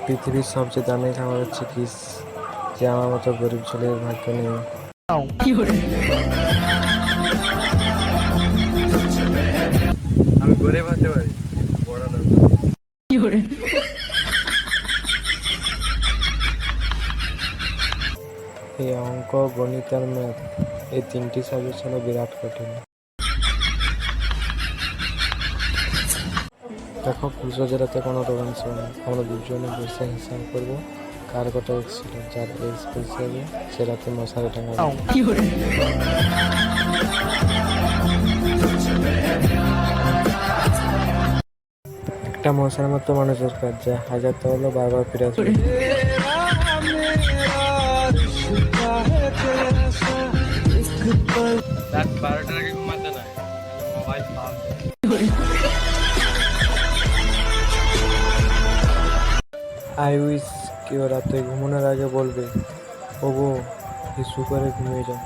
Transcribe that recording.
পৃথিবীর সবচেয়ে দামি খাবার হচ্ছে কিস, যে আমার মতো গরিব ছেলের ভাগ্য নেই। আমি গরিব হতে পারি, বড় লোক। এই অঙ্ক, গণিত আর ম্যাথ, এই তিনটি সাবজেক্ট ছিল বিরাট কঠিন। দেখো, খুচরো জেলাতে কোনো দোকান ছিল না। আমরা দুজনে বসে হিসাব করবো কার কত এক্স ছিল। যার এক্স বেশি হবে সে রাতে মশারি টাঙাবে। একটা মশার মতো মানুষের কাজ, যা হাজার হলো বারবার ফিরে আসবে। রাত 12টার আগে ঘুমাতে নাই, মোবাইল পাওয়া। আই উইশ কেউ রাতে ঘুমানোর আগে বলবে, ওগো হিসু করে ঘুমিয়ে যাও।